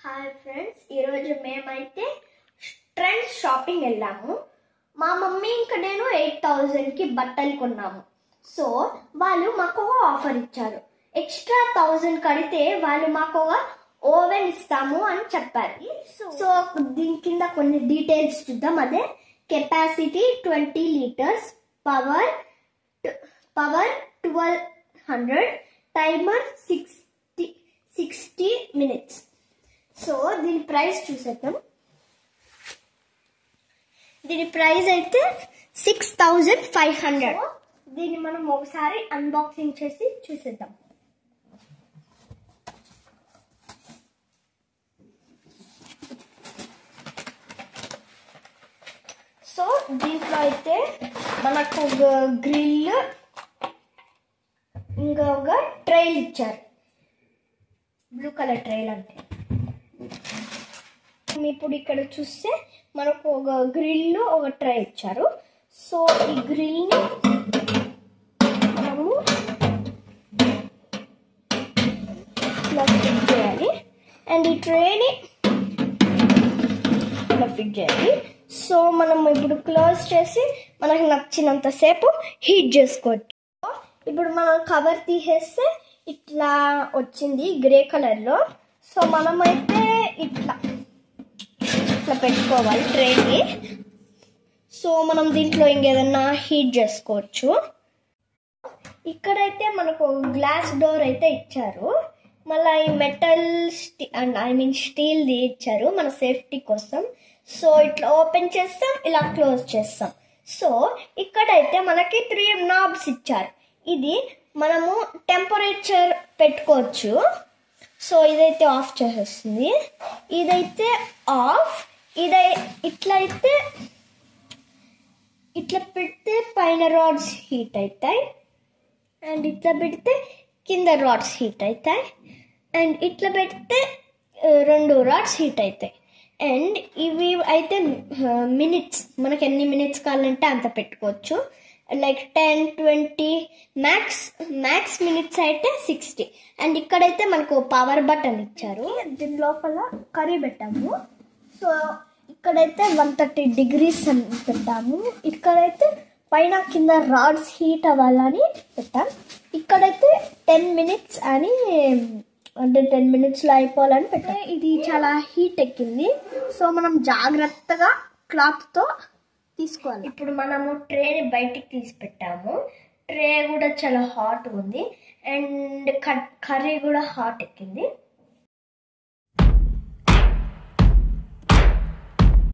Hi friends, ఈరోజు మేమైతే trends shopping వెళ్ళాము. మా మమ్మీ ఇంకా నేను 8,000కి బట్టలు కొన్నాము. సో వాళ్ళు మాకు ఒక ఆఫర్ ఇచ్చారు. ఎక్స్ట్రా 1,000 కడితే వాళ్ళు మాకు ఒక ఓవెన్ ఇస్తాము అని చెప్పారు. సో దీని కింద కొన్ని డీటెయిల్స్ చూద్దాం. అదే capacity 20 litres, power 1200, timer 60 minutes. So దీని ప్రైస్ చూసేద్దాం. దీని ప్రైస్ అయితే 6,500. దీన్ని మనం ఒకసారి అన్బాక్సింగ్ చేసి చూసేద్దాం. సో దీంట్లో అయితే మనకు ఒక గ్రిల్, ఇంకా ఒక ట్రైల్ ఇచ్చారు. బ్లూ కలర్ ట్రైల్ అంటే ఇప్పుడు ఇక్కడ చూస్తే మనకు ఒక గ్రిల్, ఒక ట్రే ఇచ్చారు. సో ఈ గ్రిల్ని మనము ఇలా ఫిట్ చేయాలి అండ్ ఈ ట్రేని ఇలా ఫిట్ చేయాలి. సో మనం ఇప్పుడు క్లోజ్ చేసి మనకు నచ్చినంత సేపు హీట్ చేసుకోవచ్చు. ఇప్పుడు మనం కవర్ తీసేస్తే ఇట్లా వచ్చింది గ్రే కలర్లో. సో మనమైతే ఇట్లా పెట్టుకోవాలి ట్రేని. సో మనం దీంట్లో ఇంకేదన్నా హీట్ చేసుకోవచ్చు. ఇక్కడైతే మనకు గ్లాస్ డోర్ అయితే ఇచ్చారు. మళ్ళీ ఈ మెటల్ స్టీల్ది ఇచ్చారు మన సేఫ్టీ కోసం. సో ఇట్లా ఓపెన్ చేస్తాం, ఇలా క్లోజ్ చేస్తాం. సో ఇక్కడైతే మనకి 3 నాబ్స్ ఇచ్చారు. ఇది మనము టెంపరేచర్ పెట్టుకోవచ్చు. సో ఇదైతే ఆఫ్ చేసేస్తుంది, ఇదైతే ఆఫ్. ఇట్లయితే ఇట్లా పెడితే పైన రాడ్స్ హీట్ అవుతాయి అండ్ ఇట్లా పెడితే కింద రాడ్స్ హీట్ అవుతాయి అండ్ ఇట్లా పెడితే 2 రాడ్స్ హీట్ అవుతాయి. అండ్ ఇవి అయితే మినిట్స్, మనకి ఎన్ని మినిట్స్ కావాలంటే అంత పెట్టుకోవచ్చు. లైక్ 10, 20, మ్యాక్స్ మినిట్స్ అయితే 60. అండ్ ఇక్కడైతే మనకు పవర్ బటన్ ఇచ్చారు. దీని లోపల కర్రీ పెట్టాము. సో ఇక్కడైతే 130 degrees అని పెట్టాము. ఇక్కడైతే పైన కింద రాడ్స్ హీట్ అవ్వాలని పెట్టాం. ఇక్కడైతే 10 minutes అని, అంటే 10 minutesలో అయిపోవాలని పెట్టాం. ఇది చాలా హీట్ ఎక్కింది. సో మనం జాగ్రత్తగా క్లాత్తో తీసుకోవాలి. ఇప్పుడు మనము ట్రేని బయటికి తీసి పెట్టాము. ట్రే కూడా చాలా హాట్ ఉంది అండ్ కర్రీ కూడా హాట్ ఎక్కింది.